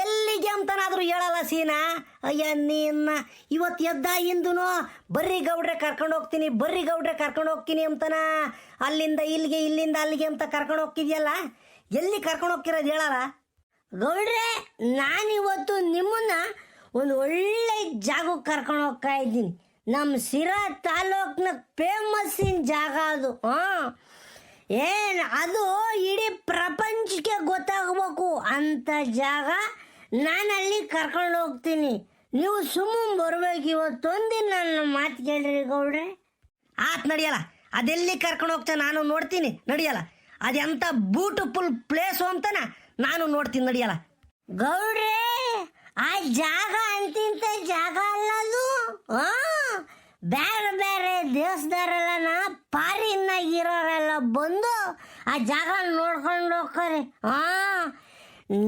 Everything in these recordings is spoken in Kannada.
ಎಲ್ಲಿಗೆ ಅಂತನಾದ್ರೂ ಹೇಳಲ್ಲ ಸೀನಾ. ಅಯ್ಯ ನೀನ್ನ ಇವತ್ತು ಎದ್ದಾಗಿಂದನು ಬರ್ರಿ ಗೌಡ್ರೆ ಕರ್ಕೊಂಡು ಹೋಗ್ತೀನಿ, ಬರ್ರಿ ಗೌಡ್ರೆ ಕರ್ಕೊಂಡು ಹೋಗ್ತೀನಿ ಅಂತನ ಅಲ್ಲಿಂದ ಇಲ್ಲಿಗೆ ಇಲ್ಲಿಂದ ಅಲ್ಲಿಗೆ ಅಂತ ಕರ್ಕೊಂಡು ಹೋಗ್ತಿದ್ಯಲ್ಲ, ಎಲ್ಲಿ ಕರ್ಕೊಂಡು ಹೋಗ್ತಿರೋದು ಹೇಳಲ್ಲ. ಗೌಡ್ರೆ ನಾನಿವತ್ತು ನಿಮ್ಮನ್ನ ಒಂದು ಒಳ್ಳೆ ಜಾಗಕ್ಕೆ ಕರ್ಕೊಂಡು ಹೋಗ್ತಾ ಇದ್ದೀನಿ. ನಮ್ಮ ಸಿರಾ ತಾಲೂಕಿನ ಫೇಮಸ್ಸಿನ ಜಾಗ ಅದು. ಏನು ಅದು ಇಡೀ ಪ್ರಪಂಚಕ್ಕೆ ಗೊತ್ತಾಗಬೇಕು ಅಂತ ಜಾಗ. ನಾನು ಅಲ್ಲಿ ಕರ್ಕೊಂಡು ಹೋಗ್ತೀನಿ, ನೀವು ಸುಮ್ಮನೆ ಬರ್ಬೇಕು. ಇವತ್ತೊಂದಿನ ನನ್ನ ಮಾತು ಕೇಳ್ರಿ ಗೌಡ್ರೆ. ಆತ್ ನಡಿಯಲ್ಲ, ಅದೆಲ್ಲಿ ಕರ್ಕೊಂಡು ಹೋಗ್ತಾ ನಾನು ನೋಡ್ತೀನಿ ನಡಿಯಲ್ಲ. ಅದೆಂಥ ಬ್ಯೂಟಿಫುಲ್ ಪ್ಲೇಸು ಅಂತಾನ ನಾನು ನೋಡ್ತೀನಿ ನಡಿಯಲ್ಲ. ಗೌಡ್ರೆ ಆ ಜಾಗ ಅಂತಿಂತ ಜಾಗ ಅಲ್ಲದು. ಬೇರೆ ಬೇರೆ ದೇಶದವರೆಲ್ಲ ಫಾರಿನ್ನಾಗಿರೋರೆಲ್ಲ ಬಂದು ಆ ಜಾಗ ನೋಡ್ಕೊಂಡು ಹೋಗ್ತಾರೆ.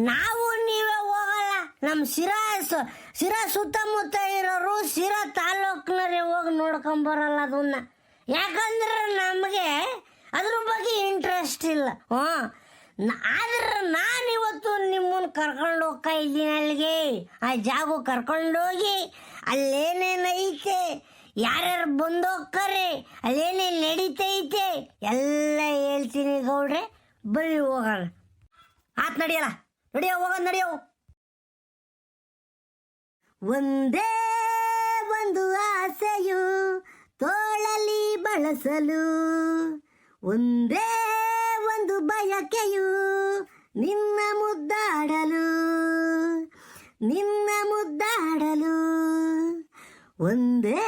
ನಾವು ನೀವೇ ಹೋಗಲ್ಲ, ನಮ್ಮ ಸಿರಾ ಸುತ್ತಮುತ್ತ ಇರೋರು ಸಿರಾ ತಾಲೂಕಿನವರೇ ಹೋಗಿ ನೋಡ್ಕೊಂಬರಲ್ಲ ಅದನ್ನ. ಯಾಕಂದ್ರೆ ನಮಗೆ ಅದ್ರ ಬಗ್ಗೆ ಇಂಟ್ರೆಸ್ಟ್ ಇಲ್ಲ. ಆದ್ರೆ ನಾನಿವತ್ತು ನಿಮ್ಮನ್ನು ಕರ್ಕೊಂಡು ಹೋಗ್ತಾ ಇದ್ದೀನಿ ಅಲ್ಲಿಗೆ. ಆ ಜಾಗ ಕರ್ಕೊಂಡೋಗಿ ಅಲ್ಲೇನೇನೈತೆ, ಯಾರ್ಯಾರು ಬಂದು ಹೋಗ್ತಾರೆ, ಅಲ್ಲೇನೇನು ನಡೀತೈತೆ ಎಲ್ಲ ಹೇಳ್ತೀನಿ ಗೌಡ್ರೆ. ಬರ್ರಿ ಹೋಗೋಣ. ಆತ್ ನಡಿಯಲ್ಲ, ನಡಿಯೋ ಹೋಗೋಣ, ನಡಿಯೋ. ಒಂದೇ ಒಂದು ಆಸೆಯು ತೋಳಲಿ ಬಳಸಲು, ಒಂದೇ ಒಂದು ಬಯಕೆಯು ನಿನ್ನ ಮುದ್ದಾಡಲು, ನಿನ್ನ ಮುದ್ದಾಡಲು. ಒಂದೇ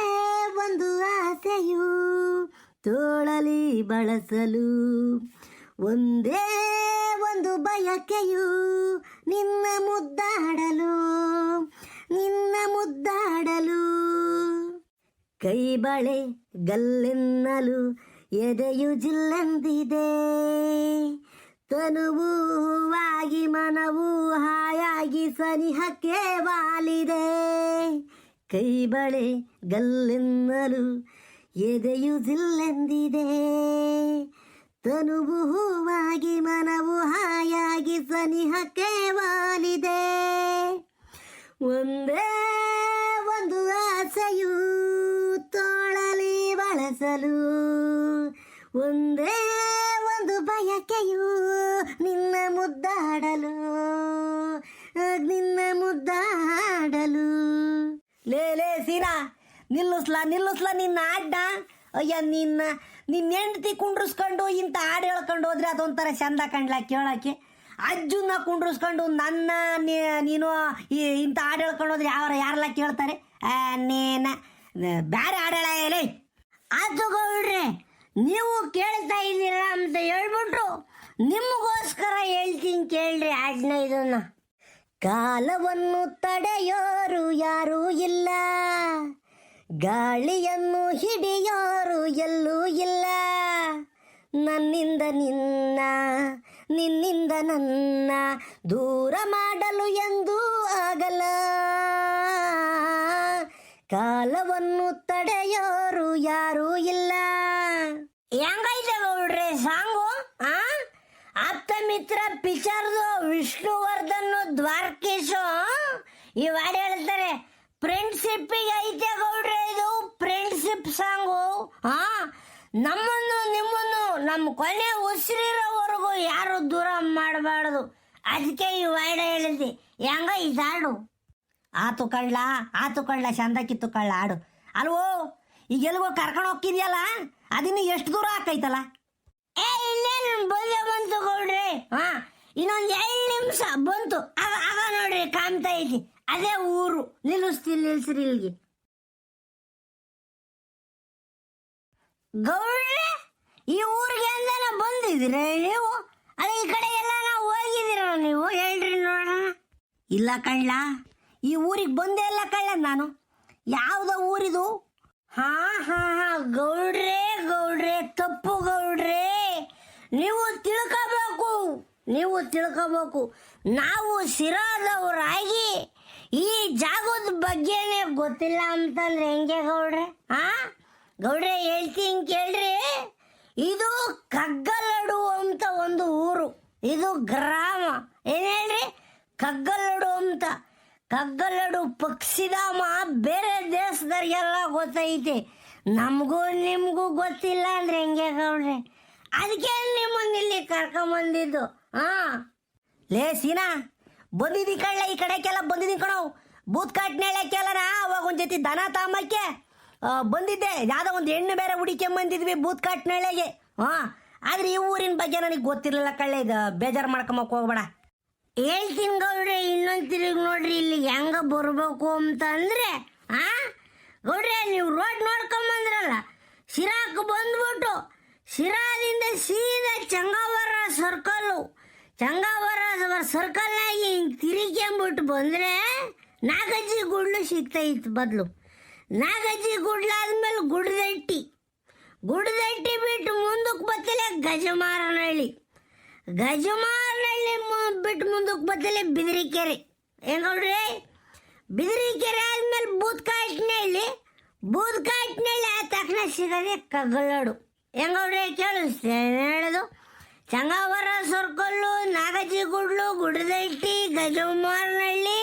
ಒಂದು ಆಸೆಯು ತೋಳಲಿ ಬಳಸಲು, ಒಂದೇ ಒಂದು ಬಯಕೆಯು ನಿನ್ನ ಮುದ್ದಾಡಲು, ನಿನ್ನ ಮುದ್ದಾಡಲು. ಕೈ ಬಳೆ ಗಲ್ಲೆನ್ನಲು ಎದೆಯು ಜಿಲ್ಲೆಂದಿದೆ, ತನುವು ಆಗಿ ಮನವು ಹಾಯಾಗಿ ಸನಿಹಕ್ಕೆ ವಾಲಿದೆ. ಕೈ ಬಳೆ ಗಲ್ಲೆನ್ನಲು ಎದೆಯು ಜಿಲ್ಲೆಂದಿದೆ, ತನುವು ಹೂವಾಗಿ ಮನವು ಹಾಯಾಗಿ ಸನಿಹಕ್ಕೆ ವಾಲಿದೆ. ಒಂದೇ ಒಂದು ಆಸೆಯು ತೋಳಲಿ ಬಳಸಲು, ಒಂದೇ ಒಂದು ಬಯಕೆಯು ನಿನ್ನ ಮುದ್ದಾಡಲು, ನಿನ್ನ ಮುದ್ದಾಡಲು. ಲೇ ಸೀನಾ, ನಿಲ್ಲಿಸ್ಲಾ ನಿನ್ನ ಆಡ್ಡ. ಅಯ್ಯ ನಿನ್ನ ಹೆಂಡತಿ ಕುಂಡ್ರಿಸ್ಕೊಂಡು ಇಂಥ ಹಾಡು ಹೇಳ್ಕೊಂಡು ಹೋದ್ರೆ ಅದೊಂಥರ ಚಂದ ಕಂಡ್ಲ ಕೇಳೋಕ್ಕೆ. ಅಜ್ಜನ್ನ ಕುಂಡ್ರಿಸ್ಕೊಂಡು ನನ್ನ ನೀನು ಇಂಥ ಹಾಡು ಹೇಳ್ಕೊಂಡು ಹೋದ್ರೆ ಯಾರೆಲ್ಲ ಕೇಳ್ತಾರೆ. ನೀನ ಬೇರೆ ಹಾಡೇಳ ಹೇಳಿ. ಅದು ಗೌಡ್ರೆ ನೀವು ಕೇಳ್ತಾ ಇದ್ದೀರ ಅಂತ ಹೇಳ್ಬಿಟ್ರು ನಿಮಗೋಸ್ಕರ ಹೇಳ್ತೀನಿ ಕೇಳ್ರಿ ಹಾಡನ್ನ. ಇದನ್ನ ಕಾಲವನ್ನು ತಡೆಯೋರು ಯಾರೂ ಇಲ್ಲ, ಗಾಳಿಯನ್ನು ಹಿಡಿಯೋರು ಎಲ್ಲೂ ಇಲ್ಲ. ನನ್ನಿಂದ ನಿನ್ನ, ನಿನ್ನಿಂದ ನನ್ನ ದೂರ ಮಾಡಲು ಎಂದೂ ಆಗಲ್ಲ. ಕಾಲವನ್ನು ತಡೆಯೋರು ಯಾರೂ ಇಲ್ಲ. ಹೆಂಗೈತೆ ಗೌಡ್ರೆ ಸಾಂಗು? ಆಪ್ತ ಮಿತ್ರ ಪಿಕ್ಚರ್ದು ವಿಷ್ಣುವರ್ಧನ್ ದ್ವಾರಕೀಶು ಈ ಹಾಡು ಹೇಳ್ತಾರೆ. ಫ್ರೆಂಡ್ಶಿಪ್ಪಿಗೆ ಐತೆ ಗೌಡ್ರೆ ಇದು ಫ್ರೆಂಡ್ಶಿಪ್ ಸಾಂಗು. ನಮ್ಮನ್ನು ನಿಮ್ಮನ್ನು ನಮ್ಮ ಕೊನೆ ಉಸಿರಿರೋವರೆಗೂ ಯಾರು ದೂರ ಮಾಡಬಾರ್ದು. ಅದಕ್ಕೆ ಈ ಹಾಡು ಹೇಳಿದ್ದೆ. ಹೆಂಗ ಇದು ಹಾಡು? ಆತು ಕಳ್ಳ ಚಂದ ಕಿತ್ತು ಕಳ್ಳ ಹಾಡು ಅಲ್ವೋ. ಈಗ ಎಲ್ಗೋ ಕರ್ಕೊಂಡು ಹೋಗ್ತಿದ್ಯಲ್ಲ, ಅದಿನ್ನು ಎಷ್ಟು ದೂರ ಆಕೈತಲ್ಲ? ಇನ್ನೇನು ಬಂತು ಗೌಡ್ರಿ. ಇನ್ನೊಂದು 2 ನಿಮಿಷ ಬಂತು. ಆಗ ನೋಡ್ರಿ ಕಾಣ್ತಾ ಐತಿ, ಅದೇ ಊರು. ನಿಲ್ಲಿಸ್ರಿ ಇಲ್ಲಿಗೆ. ಗೌಡ್ರೆ ಈ ಊರಿಗೆ ಅಂದನ ಬಂದಿದ್ದೀರ ನೀವು? ಅಲ್ಲ ಈ ಕಡೆ ಎಲ್ಲ ಹೋಗಿದ್ದೀರ ನೀವು? ಹೇಳ್ರಿ ನೋಡೋಣ. ಇಲ್ಲ ಕಳ್ಳ, ಈ ಊರಿಗೆ ಬಂದೇ ಇಲ್ಲ ಕಳ್ಳ ನಾನು. ಯಾವುದೋ ಊರಿದು? ಹಾ ಗೌಡ್ರೆ ತಪ್ಪು ಗೌಡ್ರೆ. ನೀವು ತಿಳ್ಕೋಬೇಕು. ನಾವು ಸಿರಾದವರಾಗಿ ಈ ಜಾಗದ ಬಗ್ಗೆನೇ ಗೊತ್ತಿಲ್ಲ ಅಂತಂದ್ರೆ ಹೆಂಗೆ ಗೌಡ್ರೆ? ಗೌಡ್ರೆ ಹೇಳ್ತೀನಿ ಕೇಳ್ರಿ. ಇದು ಕಗ್ಗಲಡು ಅಂತ ಒಂದು ಊರು. ಇದು ಗ್ರಾಮ. ಏನ್ ಹೇಳ್ರಿ? ಕಗ್ಗಲಡು ಅಂತ. ಕಗ್ಗಲಡು ಪಕ್ಷಿಧಾಮ ಬೇರೆ ದೇಶದವ್ರಿಗೆಲ್ಲ ಗೊತ್ತೈತೆ, ನಮಗೂ ನಿಮಗೂ ಗೊತ್ತಿಲ್ಲ ಅಂದ್ರೆ ಹೆಂಗೆ ಗೌಡ್ರೆ? ಅದಕ್ಕೆ ನಿಮ್ಮನ್ನ ಇಲ್ಲಿ ಕರ್ಕೊಂಬಂದಿದ್ದು. ಲೇ ಸೀನಾ, ಬಂದಿದ್ದಿ ಕಳ್ಳ, ಈ ಕಡೆಗೆಲ್ಲ ಬಂದಿದ್ದೀನಿ ಕಣೋ. ಬೂತ್ಕಾಟ್ನೇಳಕ್ಕೆಲ್ಲನ ಅವಾಗ ಒಂದು ಜೊತೆ ದನ ತಾಮಕ್ಕೆ ಬಂದಿದ್ದೆ. ಯಾವುದೋ ಒಂದು ಹೆಣ್ಣು ಬೇರೆ ಹುಡಿಕೊಂಬಂದಿದ್ವಿ ಬೂತ್ಕಾಟ್ನೇಳೆಗೆ. ಆದ್ರೆ ಈ ಊರಿನ ಬಗ್ಗೆ ನನಗೆ ಗೊತ್ತಿರಲಿಲ್ಲ ಕಳ್ಳ. ಇದು ಬೇಜಾರು ಮಾಡ್ಕೊಂಬಕ್ಕೆ ಹೋಗ್ಬೇಡ. ಹೇಳ್ತೀನಿ ಗೌಡ್ರೆ, ಇನ್ನೊಂದು ತಿರುಗಿ ನೋಡ್ರಿ ಇಲ್ಲಿ ಹೆಂಗ ಬರ್ಬೇಕು ಅಂತಂದ್ರೆ, ಗೌಡ್ರೆ ನೀವು ರೋಡ್ ನೋಡ್ಕೊಂಬಂದ್ರಲ್ಲ, ಶಿರಾಕ್ ಬಂದ್ಬಿಟ್ಟು ಶಿರಾದಿಂದ ಸೀದಾ ಚಂಗಾವರ ಸರ್ಕಲ್ಲು, ಚಂಗಾವರ ಸರ್ಕಲ್ನಾಗಿ ಹಿಂಗೆ ತಿರುಗಿಂಬಿಟ್ಟು ಬಂದರೆ ನಾಗಜ್ಜಿ ಗುಡ್ಲು ಸಿಗ್ತೈತೆ ಬದಲು. ನಾಗಜ್ಜಿ ಗುಡ್ಲಾದ್ಮೇಲೆ ಗುಡ್ದಟ್ಟಿ, ಗುಡ್ದಟ್ಟಿ ಬಿಟ್ಟು ಮುಂದಕ್ಕೆ ಬತ್ತಲೆ ಗಜಮಾರನಹಳ್ಳಿ, ಗಜಮಾರನಹಳ್ಳಿ ಬಿಟ್ಟು ಮುಂದಕ್ಕೆ ಬತ್ತಲೆ ಬಿದಿರಿಕೆರೆ. ಹೆಂಗೌಡ್ರಿ, ಬಿದಿರಿಕೆರೆ ಆದ್ಮೇಲೆ ಬೂತ್ಕಾಟ್ನಹಳ್ಳಿ, ಬೂತ್ಕಾಟ್ನಹಳ್ಳಿ ಆದ ತಕ್ಷಣ ಸಿಗೋದೆ ಕಗ್ಗಲಡು. ಹೆಂಗವ್ರೆ ಕೇಳಿಸ್ತೇನೆ ಹೇಳೋದು? ಚಂಗಾವರ ಸರ್ಕಲ್ಲು, ನಾಗಜ್ಜಿ ಗುಡ್ಲು, ಗುಡ್ದಟ್ಟಿ, ಗಜಮಾರನಹಳ್ಳಿ,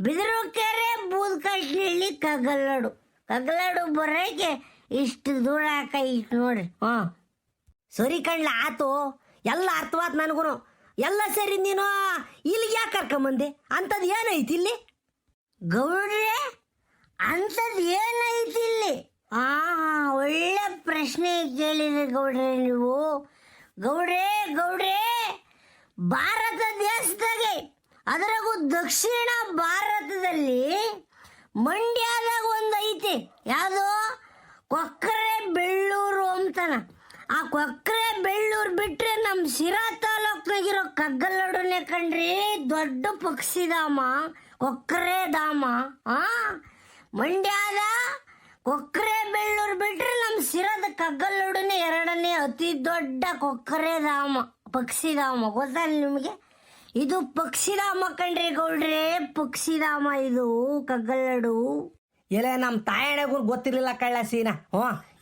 ಬಿದಿರುಕೆರೆ, ಬೂದ್ಕಟ್ನಹಳ್ಳಿ, ಕಗ್ಗಲಡು. ಕಗ್ಗಲಡು ಬರೋಕೆ ಇಷ್ಟು ದೂರ ಇಟ್ಟು ನೋಡ್ರಿ. ಸರಿ ಕಣ್ಲ, ಆತು, ಎಲ್ಲ ಅರ್ಥವಾತ್ ನನಗೂ ಎಲ್ಲ ಸರಿ. ನೀನು ಇಲ್ಲಿಗೆ ಯಾಕೆ ಕರ್ಕೊಂಬಂದೆ? ಅಂಥದ್ದು ಏನೈತಿ ಇಲ್ಲಿ ಗೌಡ್ರೆ? ಅಂಥದ್ದು ಏನೈತಿ ಇಲ್ಲಿ? ಒಳ್ಳೆ ಪ್ರಶ್ನೆ ಕೇಳಿದ್ರಿ ಗೌಡ್ರೆ ನೀವು. ಗೌಡ್ರೆ ಗೌಡ್ರೆ, ಭಾರತ ದೇಶದಾಗೆ, ಅದರಾಗೂ ದಕ್ಷಿಣ ಭಾರತದಲ್ಲಿ ಮಂಡ್ಯದಾಗ ಒಂದು ಐತಿ, ಯಾವುದು ಕೊಕ್ಕರೆ ಬೆಳ್ಳೂರು ಅಂತನ. ಆ ಕೊಕ್ಕರೆ ಬೆಳ್ಳೂರು ಬಿಟ್ರೆ ನಮ್ಮ ಶಿರಾ ತಾಲೂಕ್ನಾಗಿರೋ ಕಗ್ಗಲಡುನೆ ಕಣ್ರಿ ದೊಡ್ಡ ಪಕ್ಷಿಧಾಮ, ಕೊಕ್ಕರೆ ಧಾಮ. ಮಂಡ್ಯದ ಕೊಕ್ಕರೆ ಬೆಳ್ಳೂರು ಬಿಟ್ರೆ ನಮ್ಮ ಶಿರದ ಕಗ್ಗಲಡುನೆ ಎರಡನೇ ಅತಿ ದೊಡ್ಡ ಕೊಕ್ಕರೆ ಧಾಮ, ಪಕ್ಷಿಧಾಮ. ಗೊತ್ತಲ್ಲ ನಿಮಗೆ? ಇದು ಪಕ್ಷಿಧಾಮ ಕಣ್ರಿ ಗೌಡ್ರೆ, ಪಕ್ಷಿಧಾಮ ಇದು ಕಗ್ಗಲಡು. ಎಲ್ಲ ನಮ್ಮ ತಾಯಣಗೂ ಗೊತ್ತಿರಲಿಲ್ಲ ಕಳ್ಳ ಸೀನ.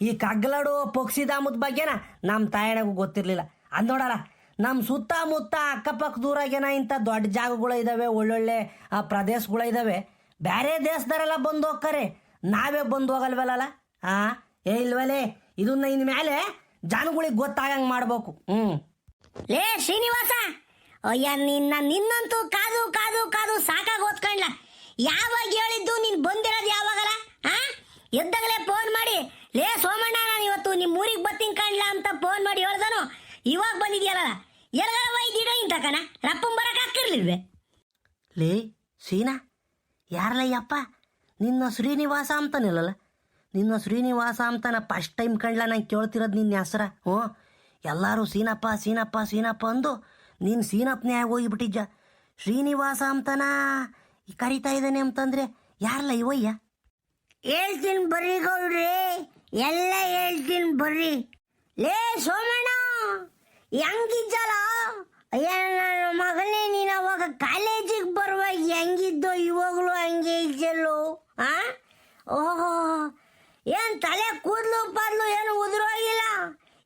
ಈ ಕಗ್ಗಲಡು ಪಕ್ಷಿಧಾಮದ ಬಗ್ಗೆನ ನಮ್ಮ ತಾಯಣಗೂ ಗೊತ್ತಿರಲಿಲ್ಲ. ಅದು ನೋಡಲ್ಲ, ನಮ್ಮ ಸುತ್ತಮುತ್ತ ಅಕ್ಕಪಕ್ಕದೂರಾಗೇನ ಇಂಥ ದೊಡ್ಡ ಜಾಗಗಳು ಇದ್ದಾವೆ, ಒಳ್ಳೊಳ್ಳೆ ಪ್ರದೇಶಗಳು ಇದ್ದಾವೆ. ಬೇರೆ ದೇಶದವರೆಲ್ಲ ಬಂದು ಹೋಗ್ತಾರೆ, ನಾವೇ ಬಂದು ಹೋಗಲ್ವಲ್ಲ. ಇಲ್ವಲೇ, ಇದನ್ನ ಇನ್ ಮೇಲೆ ಜನಗಳಿಗೆ ಗೊತ್ತಾಗಂಗೆ ಮಾಡ್ಬೇಕು. ಲೇ ಶ್ರೀನಿವಾಸ, ಅಯ್ಯ ನಿನ್ನಂತೂ ಕಾದು ಕಾದು ಕಾದು ಸಾಕಾಗಿ ಓದ್ಕೊಂಡ್ಲ. ಯಾವಾಗ ಹೇಳಿದ್ದು ನೀನು ಬಂದಿರೋದು ಯಾವಾಗಲ್ಲ? ಎದ್ದಾಗಲೇ ಫೋನ್ ಮಾಡಿ, ಲೇ ಸೋಮಣ್ಣ ನಾನು ಇವತ್ತು ನಿಮ್ಮ ಊರಿಗೆ ಬರ್ತೀನಿ ಕಾಣ್ಲಾ ಅಂತ ಫೋನ್ ಮಾಡಿ ಹೇಳ್ದನು. ಇವಾಗ ಬಂದಿದ್ಯಲ್ಲ, ಎಲ್ಲರ ಒಯ್ದಿಡೋ ಇಂತಕನ ರಪ್ಪಂ ಬರಕ್ಕೆ ಹಾಕಿರ್ಲಿಲ್ವೇ? ಲೇ ಸೀನಾ, ಯಾರಲ್ಲಯ್ಯಪ್ಪ ನಿನ್ನ ಶ್ರೀನಿವಾಸ ಅಂತಾನಿಲ್ಲಲ್ಲ? ನಿನ್ನ ಶ್ರೀನಿವಾಸ ಅಂತಾನ ಫಸ್ಟ್ ಟೈಮ್ ಕಂಡ್ಲ ನಂಗೆ ಕೇಳ್ತಿರೋದು ನಿನ್ನ ಹೆಸರ. ಎಲ್ಲರೂ ಸೀನಪ್ಪ ಸೀನಪ್ಪ ಸೀನಪ್ಪ ಅಂದು ನೀನು ಸೀನಪ್ಪನೇ ಆಗಿ ಹೋಗಿಬಿಟ್ಟಿದ್ದ. ಶ್ರೀನಿವಾಸ ಅಂತಾನ ಕರಿತಾ ಇದ್ದಾನೆ ಅಂತಂದರೆ ಯಾರಲ್ಲ ಇವಯ್ಯ? ಹೇಳ್ತೀನಿ ಬರ್ರಿ ಗೌಡ್ರಿ, ಎಲ್ಲ ಹೇಳ್ತೀನಿ ಬರ್ರಿ. ಲೇ ಸೋಮಣ್ಣ, ಹೆಂಗಿದ್ದಲ್ಲ? ಅಯ್ಯ ನನ್ನ ಮಗನೇ, ನೀನು ಅವಾಗ ಕಾಲೇಜಿಗೆ ಬರುವಾಗ ಹೆಂಗಿದ್ದೋ ಇವಾಗಲೂ ಹಂಗೆ ಇದ್ದಲ್ಲೋ? ಓಹೋ, ಏನು ತಲೆ ಕೂದಲು ಪಾದ್ಲು ಏನು ಉದುರೋಗಿಲ್ಲ?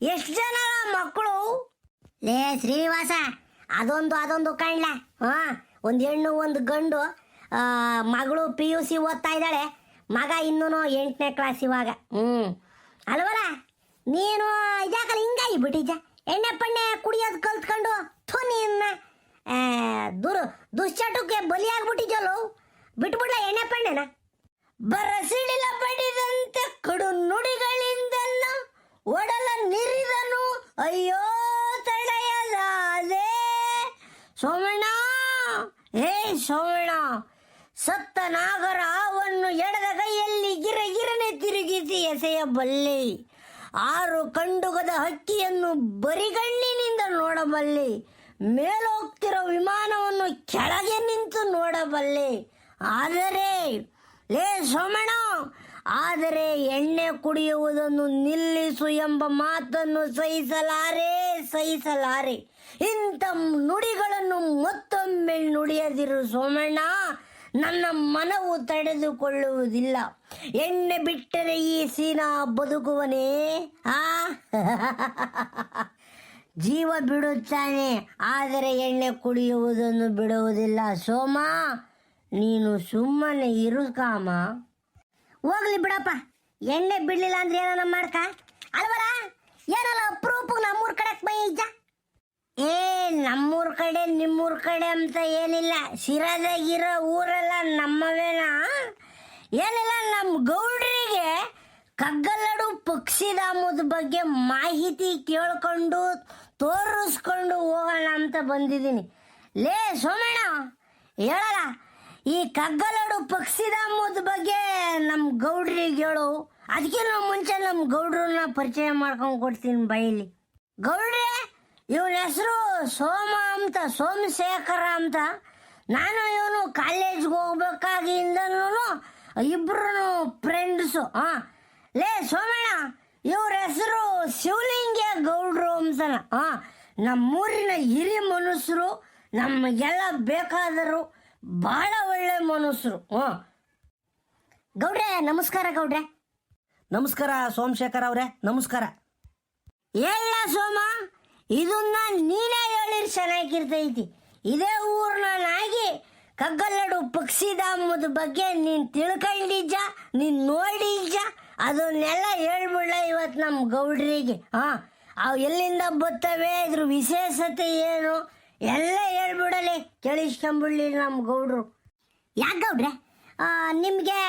ಎಷ್ಟು ಜನ ಮಕ್ಕಳು? ಲೇ ಶ್ರೀನಿವಾಸ, ಅದೊಂದು ಕಾಣ್ಲ. ಒಂದು ಹೆಣ್ಣು ಒಂದು ಗಂಡು. ಮಗಳು PUC ಓದ್ತಾ ಇದ್ದಾಳೆ, ಮಗ ಇನ್ನೂ 8ನೇ ಕ್ಲಾಸ್ ಇವಾಗ. ಅಲ್ವಲ್ಲ, ನೀನು ಇದಾಕಲ್ಲ ಹಿಂಗಾಗಿ ಬಿಟ್ಟಿದ್ದ, ಎಣ್ಣೆ ಪಣ್ಣೆ ಕುಡಿಯೋದು ಕಲ್ತ್ಕೊಂಡು ನೀನ್ನ ದುಶ್ಚಟಕ್ಕೆ ಬಲಿಯಾಗ್ಬಿಟ್ಟಿದ್ದಲ್ಲೋ. ಬಿಟ್ಬಿಡ್ಲ ಎಣ್ಣೆ ಪಣ್ಣೆನ? ಬರಸಿಡಿಲ ಬಡಿದಂತೆ ಕಡು ನುಡಿಗಳಿಂದಲ್ಲ ಒಡಲ ನಿರಿದನು, ಅಯ್ಯೋ ತಡೆಯಲಾದೆ. ಸೋಮಣ್ಣ, ಹೇ ಸೋಮಣ್ಣ, ಸತ್ತ ನಾಗರ ಹಾವನ್ನು ಎಡದ ಕೈಯಲ್ಲಿ ಗಿರಗಿರನೆ ತಿರುಗಿಸಿ ಎಸೆಯಬಲ್ಲೆ. 6 ಕಂಡುಗದ ಹಕ್ಕಿಯನ್ನು ಬರಿಗಣ್ಣಿನಿಂದ ನೋಡಬಲ್ಲೆ. ಮೇಲೋಗ್ತಿರೋ ವಿಮಾನವನ್ನು ಕೆಳಗೆ ನಿಂತು ನೋಡಬಲ್ಲೆ. ಆದರೆ ಲೇ ಸೋಮಣ್ಣ, ಆದರೆ ಎಣ್ಣೆ ಕುಡಿಯುವುದನ್ನು ನಿಲ್ಲಿಸು ಎಂಬ ಮಾತನ್ನು ಸಹಿಸಲಾರೆ. ಇಂಥ ನುಡಿಗಳನ್ನು ಮತ್ತೊಮ್ಮೆ ನುಡಿಯದಿರು ಸೋಮಣ್ಣ, ನನ್ನ ಮನವು ತಡೆದುಕೊಳ್ಳುವುದಿಲ್ಲ. ಎಣ್ಣೆ ಬಿಟ್ಟರೆ ಈ ಸೀನಾ ಬದುಕುವನೇ? ಜೀವ ಬಿಡುತ್ತಾನೆ, ಆದರೆ ಎಣ್ಣೆ ಕುಡಿಯುವುದನ್ನು ಬಿಡುವುದಿಲ್ಲ. ಸೋಮ, ನೀನು ಸುಮ್ಮನೆ ಇರು ಕಾಮ. ಹೋಗ್ಲಿ ಬಿಡಪ್ಪ, ಎಣ್ಣೆ ಬಿಡ್ಲಿಲ್ಲ ಅಂದ್ರೆ ಏನಾರ ಮಾಡ್ಕ ಅಲ್ವರ. ಏನಲ್ಲ ಅಪ್ರೂಪಕ್ಕೆ ನಮ್ಮೂರ್ ಕಡೆ ಬೈ ಇಜ್ಜ. ನಮ್ಮೂರ್ ಕಡೆ ನಿಮ್ಮೂರ್ ಕಡೆ ಅಂತ ಏನಿಲ್ಲ, ಶಿರಾದಾಗಿರೋ ಊರೆಲ್ಲ ನಮ್ಮವೇನ. ಏನಿಲ್ಲ, ನಮ್ಮ ಗೌಡ್ರಿಗೆ ಕಗ್ಗಲಡು ಪಕ್ಷಿಧಾಮದ ಬಗ್ಗೆ ಮಾಹಿತಿ ಕೇಳ್ಕೊಂಡು ತೋರಿಸ್ಕೊಂಡು ಹೋಗೋಣ ಅಂತ ಬಂದಿದ್ದೀನಿ. ಲೇ ಸೋಮಣ್ಣ, ಹೇಳಲ್ಲ, ಈ ಕಗ್ಗಲಡು ಪಕ್ಷಿಧಾಮದ ಬಗ್ಗೆ ನಮ್ಮ ಗೌಡ್ರಿಗೆ ಹೇಳು. ಅದಕ್ಕಿಂತ ಮುಂಚೆ ನಮ್ಮ ಗೌಡ್ರನ್ನ ಪರಿಚಯ ಮಾಡ್ಕೊಂಡು ಕೊಡ್ತೀನಿ ಬೈಲಿ. ಗೌಡ್ರೆ, ಇವನ ಹೆಸರು ಸೋಮ ಅಂತ, ಸೋಮಶೇಖರ ಅಂತ. ನಾನು ಇವನು ಕಾಲೇಜ್ಗೆ ಹೋಗ್ಬೇಕಾಗಿಂದನೂ ಇಬ್ರು ಫ್ರೆಂಡ್ಸು. ಲೇ ಸೋಮಣ್ಣ, ಇವ್ರ ಹೆಸರು ಶಿವಲಿಂಗ ಗೌಡ್ರು ಅಂತನ. ನಮ್ಮೂರಿನ ಹಿರಿಯ ಮನುಷ್ಯರು, ನಮಗೆಲ್ಲ ಬೇಕಾದರು, ಬಹಳ ಒಳ್ಳೆ ಮನುಷ್ಯರು. ಗೌಡ್ರೆ ನಮಸ್ಕಾರ. ಗೌಡ್ರೆ ನಮಸ್ಕಾರ. ಸೋಮಶೇಖರ ಅವರೇ ನಮಸ್ಕಾರ. ಹೇಳ ಸೋಮ, ಇದನ್ನ ನೀನೇ ಹೇಳಿರ್ ಚೆನ್ನಾಗಿರ್ತೈತಿ. ಇದೇ ಊರ್ನಾಗಿ ಕಗ್ಗಲಡು ಪಕ್ಷಿಧಾಮದ ಬಗ್ಗೆ ನೀನು ತಿಳ್ಕೊಂಡಿದ್ದ, ನೀನು ನೋಡಿದ್ದ, ಅದನ್ನೆಲ್ಲ ಹೇಳ್ಬಿಡ್ಲ ಇವತ್ತು ನಮ್ಮ ಗೌಡ್ರಿಗೆ. ಅವು ಎಲ್ಲಿಂದ ಬರ್ತವೆ, ಇದ್ರ ವಿಶೇಷತೆ ಏನು ಎಲ್ಲ ಹೇಳ್ಬಿಡಲಿ, ಕೇಳಿಸ್ಕೊಂಬಿಡ್ಲಿ ನಮ್ಮ ಗೌಡ್ರು. ಯಾಕೆ ಗೌಡ್ರೆ, ನಿಮಗೆ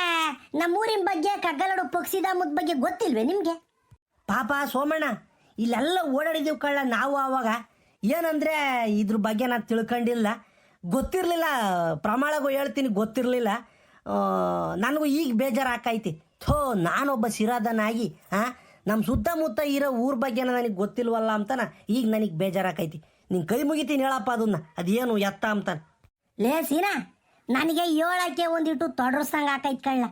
ನಮ್ಮೂರಿನ ಬಗ್ಗೆ ಕಗ್ಗಲಡು ಪಕ್ಷಿಧಾಮದ ಬಗ್ಗೆ ಗೊತ್ತಿಲ್ವೇ ನಿಮಗೆ? ಪಾಪ ಸೋಮಣ್ಣ, ಇಲ್ಲೆಲ್ಲ ಓಡಾಡಿದ್ದೀವಿ ಕಳ್ಳ ನಾವು. ಆವಾಗ ಏನಂದರೆ ಇದ್ರ ಬಗ್ಗೆ ನಾನು ತಿಳ್ಕೊಂಡಿಲ್ಲ, ಗೊತ್ತಿರಲಿಲ್ಲ. ಪ್ರಮಾಣಗೂ ಹೇಳ್ತೀನಿ, ಗೊತ್ತಿರಲಿಲ್ಲ. ನನಗೂ ಈಗ ಬೇಜಾರು ಹಾಕೈತಿ. ನಾನೊಬ್ಬ ಶಿರಾದನಾಗಿ ನಮ್ಮ ಸುತ್ತಮುತ್ತ ಇರೋ ಊರ ಬಗ್ಗೆ ನನಗೆ ಗೊತ್ತಿಲ್ವಲ್ಲ ಅಂತಾನ ಈಗ ನನಗೆ ಬೇಜಾರು ಹಾಕೈತಿ. ನಿನ್ನ ಕೈ ಮುಗಿತೀನಿ ಹೇಳಪ್ಪ ಅದನ್ನ, ಅದೇನು ಎತ್ತ ಅಂತ. ಲೇ ಸೀನಾ, ನನಗೆ ಹೇಳಕ್ಕೆ ಒಂದಿಟ್ಟು ತೊಡರ್ಸಂಗೆ ಹಾಕೈತಿ ಕಳ್ಳ.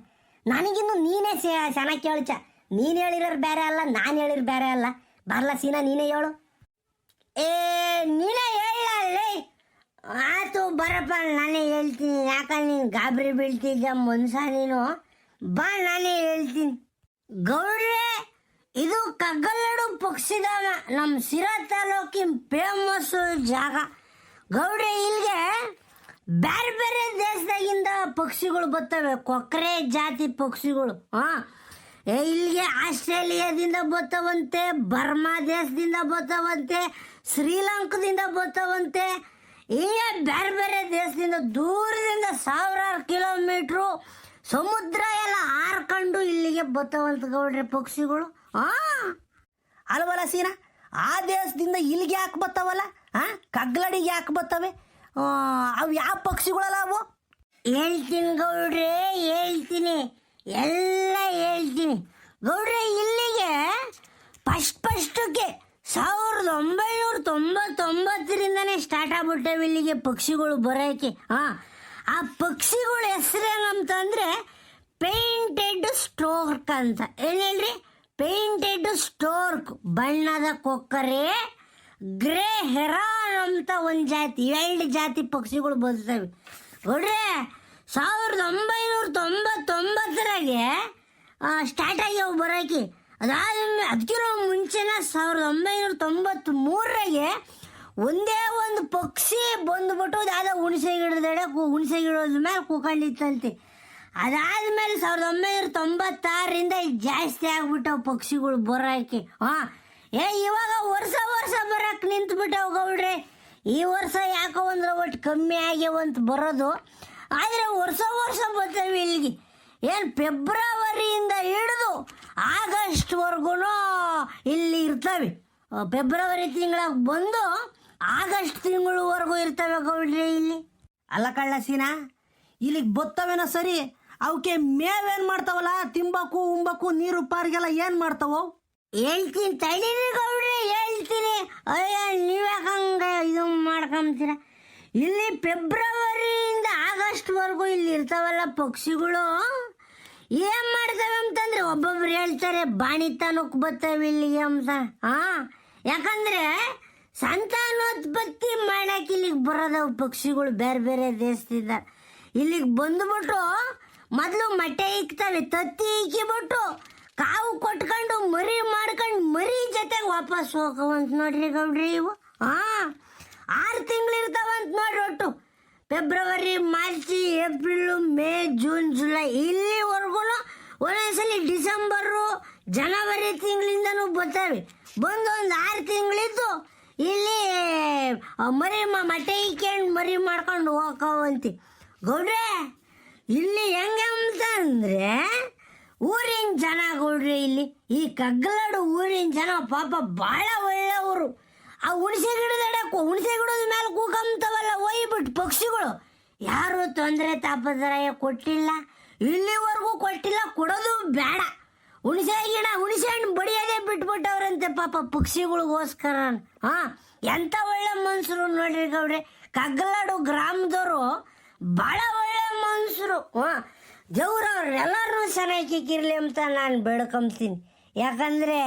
ನನಗಿನ್ನು ನೀನೇ ಚೆನ್ನಾಗಿ ಕೇಳ್ಚ. ನೀನು ಹೇಳಿರೋರು ಬೇರೆ ಅಲ್ಲ, ನಾನು ಹೇಳಿರೋ ಬೇರೆ ಅಲ್ಲ. ಬರಲ್ಲ ಸೀನಾ, ನೀನೇ ಹೇಳು. ನೀನೇ ಹೇಳಲ್ಲೇ. ಆಯ್ತು ಬರಪ್ಪ, ನಾನೇ ಹೇಳ್ತೀನಿ. ಯಾಕಂದ್ರೆ ನೀನು ಗಾಬರಿ ಬೀಳ್ತಿದ್ದ ಮನ್ಸ ನೀನು. ಬಾ, ನಾನೇ ಹೇಳ್ತೀನಿ. ಗೌಡ್ರೆ, ಇದು ಕಗ್ಗಲಡು ಪಕ್ಷಿಧಾಮ, ನಮ್ಮ ಶಿರಾ ತಾಲೂಕಿನ ಫೇಮಸ್ ಜಾಗ. ಗೌಡ್ರೆ, ಇಲ್ಲಿಗೆ ಬೇರೆ ಬೇರೆ ದೇಶದಾಗಿಂದ ಪಕ್ಷಿಗಳು ಬರ್ತವೆ, ಕೊಕ್ಕರೆ ಜಾತಿ ಪಕ್ಷಿಗಳು. ಇಲ್ಲಿಗೆ ಆಸ್ಟ್ರೇಲಿಯಾದಿಂದ ಬರ್ತಾವಂತೆ, ಬರ್ಮಾ ದೇಶದಿಂದ ಬರ್ತಾವಂತೆ, ಶ್ರೀಲಂಕಾದಿಂದ ಬರ್ತಾವಂತೆ. ಹೀಗೆ ಬೇರೆ ಬೇರೆ ದೇಶದಿಂದ, ದೂರದಿಂದ ಸಾವಿರಾರು ಕಿಲೋಮೀಟ್ರು ಸಮುದ್ರ ಎಲ್ಲ ಹಾರ್ಕೊಂಡು ಇಲ್ಲಿಗೆ ಬರ್ತಾವಂತ ಗೌಡ್ರೆ ಪಕ್ಷಿಗಳು. ಅಲ್ವಲ್ಲ ಸೀನಾ, ಆ ದೇಶದಿಂದ ಇಲ್ಲಿಗೆ ಯಾಕೆ ಬರ್ತಾವಲ್ಲ, ಕಗ್ಲಡಿಗೆ ಯಾಕೆ ಬರ್ತವೆ? ಅವು ಯಾವ ಪಕ್ಷಿಗಳಲ್ಲ ಅವು? ಹೇಳ್ತೀನಿ ಗೌಡ್ರೆ, ಹೇಳ್ತೀನಿ, ಎಲ್ಲ ಹೇಳ್ತೀನಿ ಗೌಡ್ರೆ. ಇಲ್ಲಿಗೆ ಫಸ್ಟ್ಗೆ 1999ರಿಂದನೇ ಸ್ಟಾರ್ಟ್ ಆಗ್ಬಿಟ್ಟವೆ ಇಲ್ಲಿಗೆ ಪಕ್ಷಿಗಳು ಬರೋಕ್ಕೆ. ಆ ಪಕ್ಷಿಗಳ ಹೆಸರೇನಂತಂದರೆ ಪೇಂಟೆಡ್ ಸ್ಟೋರ್ಕ್ ಅಂತ. ಏನು ಹೇಳ್ರಿ? ಪೇಂಟೆಡ್ ಸ್ಟೋರ್ಕ್, ಬಣ್ಣದ ಕೊಕ್ಕರೆ. ಗ್ರೇ ಹೆರಾನ್ ಅಂತ ಒಂದು ಜಾತಿ, 2 ಜಾತಿ ಪಕ್ಷಿಗಳು ಬರ್ತವೆ ನೋಡ್ರೆ. 1999ರಾಗೆ ಸ್ಟಾರ್ಟ್ ಆಗ್ಯಾವ ಬರೋಕೆ. ಅದಾದ್ಮೇಲೆ ಅದಕ್ಕಿರೋ ಮುಂಚೆನ 1993ರಾಗೆ ಒಂದೇ ಒಂದು ಪಕ್ಷಿ ಬಂದ್ಬಿಟ್ಟು ಯಾವುದೋ ಹುಣಸೆ ಗಿಡದ ಮೇಲೆ ಕೂಕೊಂಡಿತ್ತಂತೆ. ಅದಾದ್ಮೇಲೆ 1996ರಿಂದ ಜಾಸ್ತಿ ಆಗ್ಬಿಟ್ಟವು ಪಕ್ಷಿಗಳು ಬರೋಕೆ. ಇವಾಗ ವರ್ಷ ಬರಕ್ಕೆ ನಿಂತ್ಬಿಟ್ಟವು ಗೌಡ್ರೆ. ಈ ವರ್ಷ ಯಾಕೋ ಅಂದ್ರೆ ಒಟ್ಟು ಕಮ್ಮಿ ಆಗ್ಯಾವಂತ ಬರೋದು, ಆದರೆ ವರ್ಷ ಬರ್ತವೆ ಇಲ್ಲಿಗೆ. ಏನು ಫೆಬ್ರವರಿಯಿಂದ ಹಿಡಿದು ಆಗಸ್ಟ್ವರೆಗೂ ಇಲ್ಲಿ ಇರ್ತವೆ. ಫೆಬ್ರವರಿ ತಿಂಗಳಾಗ ಬಂದು ಆಗಸ್ಟ್ ತಿಂಗಳವರೆಗೂ ಇರ್ತವೆ ಗೌಡ್ರೆ ಇಲ್ಲಿ. ಅಲ್ಲ ಕಳ್ಳ ಸೀನಾ, ಇಲ್ಲಿಗೆ ಬರ್ತವೇನೋ ಸರಿ, ಅವಕ್ಕೆ ಮೇವೇನು ಮಾಡ್ತಾವಲ್ಲ, ತಿಂಬಾಕು ಉಂಬಾಕು ನೀರು ಪಾರಿಗೆಲ್ಲ ಏನು ಮಾಡ್ತಾವ? ಹೇಳ್ತೀನಿ ತಡೀರಿ ಗೌಡ್ರೆ, ಹೇಳ್ತೀನಿ. ಅಯ್ಯ, ನೀವ್ಯಾಕಂಗೆ ಇದು ಮಾಡ್ಕೊಂತೀರ? ಇಲ್ಲಿ ಫೆಬ್ರವರಿಯಿಂದ ಆಗಸ್ಟ್ವರೆಗೂ ಇಲ್ಲಿ ಇರ್ತಾವಲ್ಲ ಪಕ್ಷಿಗಳು. ಏನು ಮಾಡ್ತವೆ ಅಂತಂದ್ರೆ ಒಬ್ಬೊಬ್ರು ಹೇಳ್ತಾರೆ ಬಾಣಿತನಕ್ಕೆ ಬರ್ತವೆ ಇಲ್ಲಿಗೆ ಅಂತ. ಯಾಕಂದ್ರೆ ಸಂತಾನೋತ್ಪತ್ತಿ ಮಾಡಕ್ಕೆ ಇಲ್ಲಿಗೆ ಬರೋದವು ಪಕ್ಷಿಗಳು ಬೇರೆ ಬೇರೆ ದೇಶದಿಂದ. ಇಲ್ಲಿಗೆ ಬಂದ್ಬಿಟ್ಟು ಮೊದಲು ಮೊಟ್ಟೆ ಇಕ್ತವೆ, ತತ್ತಿ ಇಕ್ಕಿಬಿಟ್ಟು ಕಾವು ಕೊಟ್ಕೊಂಡು ಮರಿ ಮಾಡ್ಕೊಂಡು ಮರಿ ಜೊತೆಗೆ ವಾಪಸ್ ಹೋಗವಂತ ನೋಡ್ರಿ ಗೌಡ್ರಿ ಇವು. 6 ತಿಂಗಳು ಇರ್ತಾವಂತ ನೋಡ್ರಿ ಒಟ್ಟು. February, March, April, May, June, July ಇಲ್ಲಿವರೆಗೂ ಒಂದೊಂದ್ಸಲಿ ಡಿಸೆಂಬರು, ಜನವರಿ ತಿಂಗಳಿಂದನೂ ಬರ್ತವೆ. ಬಂದು ಒಂದು 6 ತಿಂಗಳಿದ್ದು ಇಲ್ಲಿ ಮರಿ ಮೊಟ್ಟೆ ಇಕ್ಕೊಂಡು ಮರಿ ಮಾಡ್ಕೊಂಡು ಹೋಗವಂತಿ ಗೌಡ್ರೆ. ಇಲ್ಲಿ ಹೆಂಗೆ ಅಂತಂದ್ರೆ ಊರಿನ ಜನ ಗೌಡ್ರಿ, ಇಲ್ಲಿ ಈ ಕಗ್ಗಲಾಡು ಊರಿನ ಜನ ಪಾಪ ಭಾಳ ಒಳ್ಳೆಯವರು. ಆ ಹುಣಸೆ ಗಿಡದ ಮೇಲೆ ಕೂಕಂತವಲ್ಲ ಒಯ್ಬಿಟ್ಟು ಪಕ್ಷಿಗಳು ಯಾರು ತೊಂದರೆ ತಾಪತ್ರಾಯ ಕೊಟ್ಟಿಲ್ಲ, ಇಲ್ಲಿವರೆಗೂ ಕೊಟ್ಟಿಲ್ಲ, ಕೊಡೋದು ಬೇಡ. ಹುಣಸೆ ಹಣ್ಣು ಬಡಿಯೋದೇ ಬಿಟ್ಬಿಟ್ಟವ್ರಂತೆ ಪಾಪ ಪಕ್ಷಿಗಳಿಗೋಸ್ಕರ. ಎಂಥ ಒಳ್ಳೆ ಮನುಷ್ಯರು ನೋಡ್ರಿ ಗೌಡ್ರೆ. ಕಗ್ಗಲಾಡು ಗ್ರಾಮದವರು ಭಾಳ ಒಳ್ಳೆ ಮನುಷ್ಯರು. ದೇವ್ರವ್ರೆಲ್ಲರೂ ಚೆನ್ನಾಗಿರ್ಲಿ ಅಂತ ನಾನು ಬೇಡ್ಕೊಂತೀನಿ. ಯಾಕಂದರೆ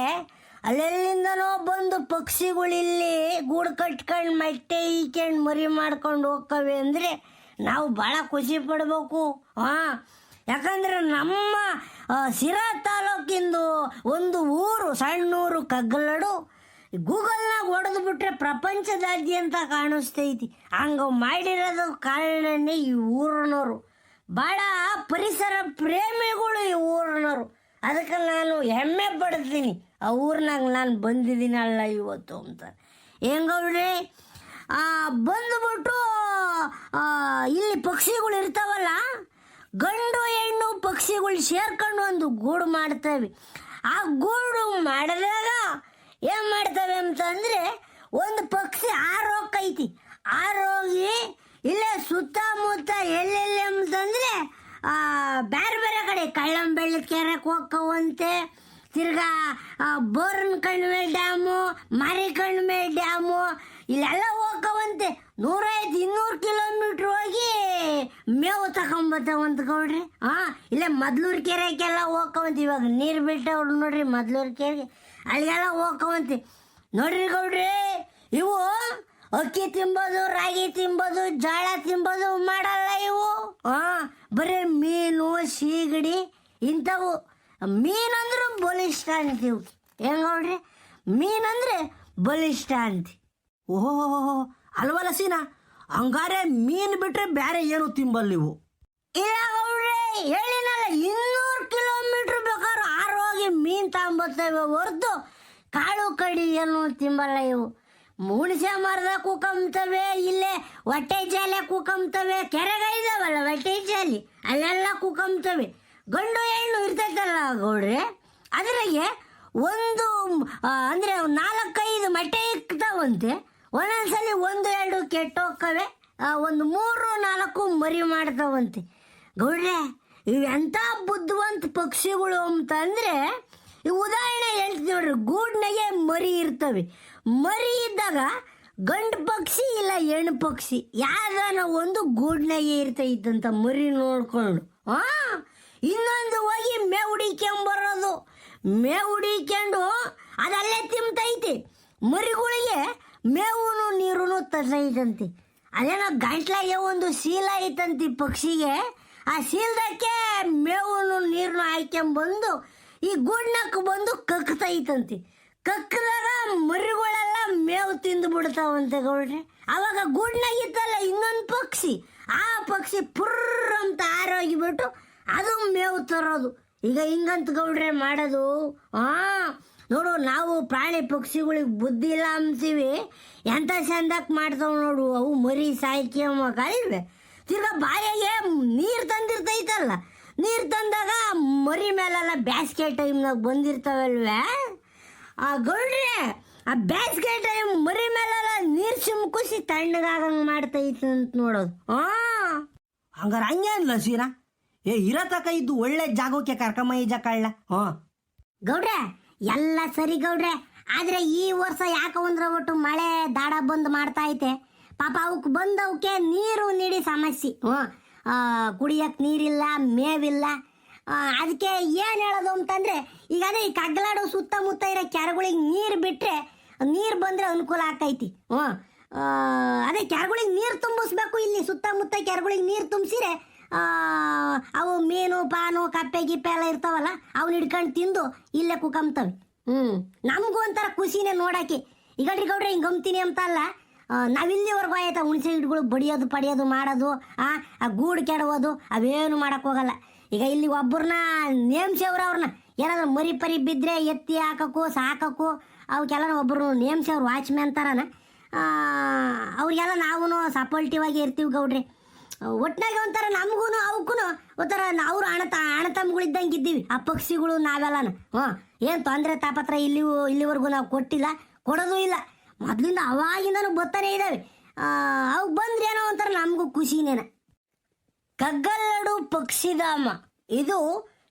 ಅಲ್ಲೆಲ್ಲಿಂದನೋ ಬಂದು ಪಕ್ಷಿಗಳಿಲ್ಲಿ ಗೂಡು ಕಟ್ಕೊಂಡು ಮೊಟ್ಟೆ ಈಕೊಂಡು ಮರಿ ಮಾಡ್ಕೊಂಡು ಹೋಗ್ತವೆ ಅಂದರೆ ನಾವು ಭಾಳ ಖುಷಿ ಪಡಬೇಕು. ಯಾಕಂದರೆ ನಮ್ಮ ಸಿರಾ ತಾಲೂಕಿಂದು ಒಂದು ಊರು, ಸಣ್ಣೂರು ಕಗ್ಗಲಾಡು, ಗೂಗಲ್ನಾಗ ಹೊಡೆದು ಬಿಟ್ರೆ ಪ್ರಪಂಚದಾದ್ಯಂತ ಕಾಣಿಸ್ತೈತಿ. ಹಂಗೆ ಮಾಡಿರೋದು ಕಾರಣನೇ ಈ ಊರಿನವರು. ಭಾಳ ಪರಿಸರ ಪ್ರೇಮಿಗಳು ಈ ಊರಿನವರು. ಅದಕ್ಕೆ ನಾನು ಹೆಮ್ಮೆ ಪಡ್ತೀನಿ ಆ ಊರಿನಾಗ ನಾನು ಬಂದಿದ್ದೀನಲ್ಲ ಇವತ್ತು ಅಂತ. ಹೆಂಗವ್ರಿ ಬಂದುಬಿಟ್ಟು ಇಲ್ಲಿ ಪಕ್ಷಿಗಳು ಇರ್ತಾವಲ್ಲ, ಗಂಡು ಹೆಣ್ಣು ಪಕ್ಷಿಗಳು ಸೇರ್ಕೊಂಡು ಒಂದು ಗೂಡು ಮಾಡ್ತವೆ. ಆ ಗೂಡು ಮಾಡಿದಾಗ ಏನು ಮಾಡ್ತವೆ ಅಂತಂದರೆ, ಒಂದು ಪಕ್ಷಿ ಆರೋಗ್ಯೈತಿ, ಆರೋಗಿ ಇಲ್ಲೇ ಸುತ್ತಮುತ್ತ ಎಲ್ಲೆಲ್ಲಿ ಅಂತಂದರೆ ಬೇರೆ ಬೇರೆ ಕಡೆ ಕಳ್ಳಂಬೆಳ್ಳಿ ಕೆರೆಗೆ ಹೋಗ್ಕವಂತೆ, ತಿರ್ಗಾ ಬೋರನ್ ಕಣಿವೆ ಡ್ಯಾಮು, ಮಾರಿಕಣಿವೆ ಡ್ಯಾಮು ಇಲ್ಲೆಲ್ಲ ಹೋಗ್ಕವಂತೆ. 150-200 ಕಿಲೋಮೀಟ್ರ್ ಹೋಗಿ ಮೇವು ತಗೊಂಬತ್ತವಂತ ಗೌಡ್ರಿ. ಇಲ್ಲೇ ಮದ್ಲೂರು ಕೆರೆಗೆಲ್ಲ ಹೋಗ್ಕವಂತ. ಇವಾಗ ನೀರು ಬಿಟ್ಟವ್ರು ನೋಡ್ರಿ ಮದ್ಲೂರು ಕೆರೆಗೆ, ಅಲ್ಲಿಗೆಲ್ಲ ಹೋಗ್ಕವಂತೆ ನೋಡ್ರಿ ಗೌಡ್ರಿ. ಇವು ಅಕ್ಕಿ ತಿಂಬೋದು, ರಾಗಿ ತಿಂಬೋದು, ಜೋಳ ತಿಂಬೋದು ಮಾಡಲ್ಲ ಇವು. ಬರೀ ಮೀನು, ಸೀಗಡಿ ಇಂಥವು. ಮೀನಂದ್ರೆ ಬಲಿಷ್ಠ ಅಂತೀವಿ. ಹೆಂಗೌಡ್ರಿ, ಮೀನಂದ್ರೆ ಬಲಿಷ್ಠ ಅಂತೀವಿ. ಓಹೋ ಅಲ್ವಲ್ಲ ಸೀನಾ, ಹಂಗಾರೆ ಮೀನು ಬಿಟ್ರೆ ಬೇರೆ ಏನು ತಿಂಬಲ್ಲ ನೀವು? ಇಲ್ಲ ಗೌಡ್ರಿ, ಹೇಳಿನಲ್ಲ 200 ಕಿಲೋಮೀಟ್ರ್ ಬೇಕಾದ್ರೂ ಆರೋಗಿ ಮೀನು ತಗೊಂಬರ್ತೇವೆ ಹೊರತು ಕಾಳು ಕಡಿ ಏನು ತಿಂಬಲ್ಲ ಇವು. ಹುಣಸೆ ಮರದಾಗ ಕೂಕಂತವೆ, ಇಲ್ಲೇ ಹೊಟ್ಟೆ ಜಾಲೆ ಕೂಕಂತವೆ, ಕೆರೆಗಳಿದಾವಲ್ಲ ಹೊಟ್ಟೆ ಜಾಲಿ ಅಲ್ಲೆಲ್ಲ ಕೂಕಂತವೆ. ಗಂಡು ಹೆಣ್ಣು ಇರ್ತೈತಲ್ಲ ಗೌಡ್ರೆ, ಅದ್ರಾಗೆ ಒಂದು ಅಂದರೆ 4-5 ಮೊಟ್ಟೆ ಇಕ್ತಾವಂತೆ. ಒಂದೊಂದ್ಸಲಿ 1-2 ಕೆಟ್ಟೋಕ್ಕವೆ, ಒಂದು 3-4 ಮರಿ ಮಾಡ್ತಾವಂತೆ ಗೌಡ್ರೆ. ಇವೆಂಥ ಬುದ್ಧಿವಂತ ಪಕ್ಷಿಗಳು ಅಂತಂದರೆ, ಈ ಉದಾಹರಣೆ ಹೇಳ್ತೀನಿ ನೋಡ್ರಿ. ಗೂಡ್ನಾಗೆ ಮರಿ ಇರ್ತವೆ. ಮರಿ ಇದ್ದಾಗ ಗಂಡು ಪಕ್ಷಿ ಇಲ್ಲ ಹೆಣ್ಣು ಪಕ್ಷಿ ಯಾವ್ದಾನ ಒಂದು ಗೂಡ್ನಾಗೆ ಇರ್ತೈತಂತ ಮರಿ ನೋಡ್ಕೊಂಡು. ಇನ್ನೊಂದು ಹೋಗಿ ಮೇವು ಹುಡಿಕೊಂಬರೋದು. ಮೇವು ಹುಡಿಕೊಂಡು ಅದಲ್ಲೇ ತಿಂತೈತಿ. ಮರಿಗಳಿಗೆ ಮೇವು ನೀರು ತರ್ತೈತಂತೆ. ಅದೇನೋ ಗಂಟ್ಲಾಗೆ ಒಂದು ಶೀಲ ಐತಂತಿ ಪಕ್ಷಿಗೆ. ಆ ಶೀಲದಕ್ಕೆ ಮೇವು ನೀರನ್ನು ಹಾಕ್ಕೊಂಬಂದು ಈ ಗೂಡ್ನಕ್ಕೆ ಬಂದು ಕಕ್ತೈತಂತೆ. ಕಕ್ಕದಾಗ ಮರಿಗಳೆಲ್ಲ ಮೇವು ತಿಂದು ಬಿಡ್ತಾವಂತೆ ಗೌಡ್ರೆ. ಅವಾಗ ಗೂಡ್ನಾಗಿತ್ತಲ್ಲ ಇನ್ನೊಂದು ಪಕ್ಷಿ, ಆ ಪಕ್ಷಿ ಪುರ್ರ ಅಂತ ಆರೋಗಿಬಿಟ್ಟು ಅದು ಮೇವು ತರೋದು. ಈಗ ಹಿಂಗಂತ ಗೌಡ್ರೆ ಮಾಡೋದು. ನೋಡು, ನಾವು ಪ್ರಾಣಿ ಪಕ್ಷಿಗಳಿಗೆ ಬುದ್ಧಿ ಇಲ್ಲ ಅಂತೀವಿ, ಎಂಥ ಚಂದಕ್ಕೆ ಮಾಡ್ತಾವೆ ನೋಡು. ಅವು ಮರಿ ಸಾಯ್ಕೊಂಬಲ್ವೇ. ತಿರ್ಗಾ ಬಾಯಿಗೆ ನೀರು ತಂದಿರ್ತೈತಲ್ಲ, ನೀರು ತಂದಾಗ ಮರಿ ಮೇಲೆಲ್ಲ ಬೇಸಿಗೆ ಟೈಮ್ನಾಗ ಬಂದಿರ್ತಾವಲ್ವೇ ಗೌಡ್ರೆ. ಆ ಬೇಸಿಗೆ ಟೈಮ್ ಮರಿ ಮೇಲೆಲ್ಲ ನೀರು ಚಿಮ್ಕುಸಿ ತಣ್ಣಗಾಗಂಗೆ ಮಾಡ್ತೈತೆ ಅಂತ ನೋಡೋದು. ಹಂಗಾರೆ ಹಂಗೆ ಅನ್ಲ ಸೀನಾ. ಇರತಕ ಇದ್ದು ಒಳ್ಳೆ ಜಾಗಕ್ಕೆ ಕರ್ಕಮ್ಮ ಈ ಕಳ್ಳ. ಗೌಡ್ರೆ ಎಲ್ಲ ಸರಿ ಗೌಡ್ರೆ, ಆದರೆ ಈ ವರ್ಷ ಯಾಕೆ ಅಂದ್ರೆ ಒಟ್ಟು ಮಳೆ ದಾಡ ಬಂದು ಮಾಡ್ತಾ ಐತೆ. ಪಾಪ ಅವಕ್ಕೆ ಬಂದವಕ್ಕೆ ನೀರು ನೀಡಿ ಸಮಸ್ಯೆ. ಕುಡಿಯಕ್ಕೆ ನೀರಿಲ್ಲ, ಮೇವಿಲ್ಲ. ಅದಕ್ಕೆ ಏನು ಹೇಳೋದು ಅಂತಂದರೆ, ಈಗ ಅದೇ ಈ ಕಗ್ಗಲಾಡು ಸುತ್ತಮುತ್ತ ಇರೋ ಕೆರೆಗಳಿಗೆ ನೀರು ಬಿಟ್ಟರೆ, ನೀರು ಬಂದರೆ ಅನುಕೂಲ ಆಗ್ತೈತಿ. ಅದೇ ಕೆರೆಗಳಿಗೆ ನೀರು ತುಂಬಿಸ್ಬೇಕು. ಇಲ್ಲಿ ಸುತ್ತಮುತ್ತ ಕೆರೆಗಳಿಗೆ ನೀರು ತುಂಬಿಸಿರೆ ಅವು ಮೀನು ಪಾನು ಕಪ್ಪೆ ಗಿಪ್ಪೆ ಎಲ್ಲ ಇರ್ತಾವಲ್ಲ ಅವನ್ನ ಹಿಡ್ಕೊಂಡು ತಿಂದು ಇಲ್ಲೇ ಕುಕಂತವೆ. ನಮಗೂ ಒಂಥರ ಖುಷಿನೇ ನೋಡಕ್ಕೆ. ಈಗ ಗೌಡ್ರೆ ಹಿಂಗೆ ಗಮ್ತೀನಿ ಅಂತ ಅಲ್ಲ, ನಾವಿಲ್ಲಿವರೆಗೂ ಆಯ್ತಾ ಹುಣಸೆ ಗಿಡಗಳು ಬಡಿಯೋದು ಪಡಿಯೋದು ಮಾಡೋದು, ಆ ಗೂಡು ಕೆಡವೋದು ಅವೇನು ಮಾಡೋಕ್ಕೆ ಹೋಗಲ್ಲ. ಈಗ ಇಲ್ಲಿ ಒಬ್ಬರನ್ನ ನೇಮ್ಸವ್ರು, ಅವ್ರನ್ನ ಏನಾದ್ರು ಮರಿ ಪರಿ ಬಿದ್ದರೆ ಎತ್ತಿ ಹಾಕೋಕ್ಕೂ ಸಾಕೋಕ್ಕೂ ಅವಕ್ಕೆಲ್ಲ ಒಬ್ಬರು ನೇಮ್ಸವ್ರು ವಾಚ್ಮ್ಯಾನ್ ಥರನ. ಅವ್ರಿಗೆಲ್ಲ ನಾವು ಸಪೋರ್ಟಿವ್ ಆಗಿ ಇರ್ತೀವಿ ಗೌಡ್ರಿ. ಒಟ್ಟಿನಾಗೆ ಒಂಥರ ನಮಗೂ ಅವಕ್ಕೂ ಒಂಥರ ಅವರು ಅಣ್ಣತಮ್ಮಗಳಿದ್ದಂಗೆ ಇದ್ದೀವಿ ಆ ಪಕ್ಷಿಗಳು ನಾವೆಲ್ಲನ. ಏನು ತೊಂದರೆ ತಾಪತ್ರ ಇಲ್ಲಿವರೆಗೂ ನಾವು ಕೊಟ್ಟಿಲ್ಲ, ಕೊಡೋದು ಇಲ್ಲ. ಮೊದಲಿಂದ ಅವಾಗಿಂದನೂ ಬರ್ತಾನೆ ಇದ್ದಾವೆ. ಅವು ಬಂದ್ರೆ ಏನೋ ಒಂಥರ ನಮಗೂ ಖುಷಿನೇನ. ಕಗ್ಗಲ್ಲಡು ಪಕ್ಷಿಧಾಮ ಇದು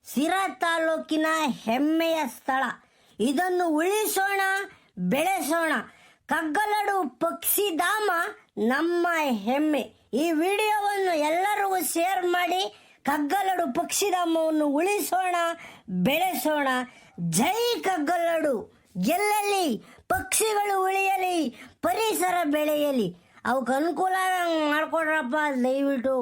ಸಿರಾ ತಾಲೂಕಿನ ಹೆಮ್ಮೆಯ ಸ್ಥಳ. ಇದನ್ನು ಉಳಿಸೋಣ, ಬೆಳೆಸೋಣ. ಕಗ್ಗಲ್ಲಡು ಪಕ್ಷಿಧಾಮ ನಮ್ಮ ಹೆಮ್ಮೆ. ಈ ವಿಡಿಯೋವನ್ನು ಎಲ್ಲರಿಗೂ ಶೇರ್ ಮಾಡಿ ಕಗ್ಗಲ್ಲಡು ಪಕ್ಷಿಧಾಮವನ್ನು ಉಳಿಸೋಣ, ಬೆಳೆಸೋಣ. ಜೈ ಕಗ್ಗಲ್ಲಡು. ಗೆಲ್ಲಲಿ, ಪಕ್ಷಿಗಳು ಉಳಿಯಲಿ, ಪರಿಸರ ಬೆಳೆಯಲಿ. ಅವಕ್ಕೆ ಅನುಕೂಲ ಮಾಡ್ಕೊಡ್ರಪ್ಪ ದಯವಿಟ್ಟು.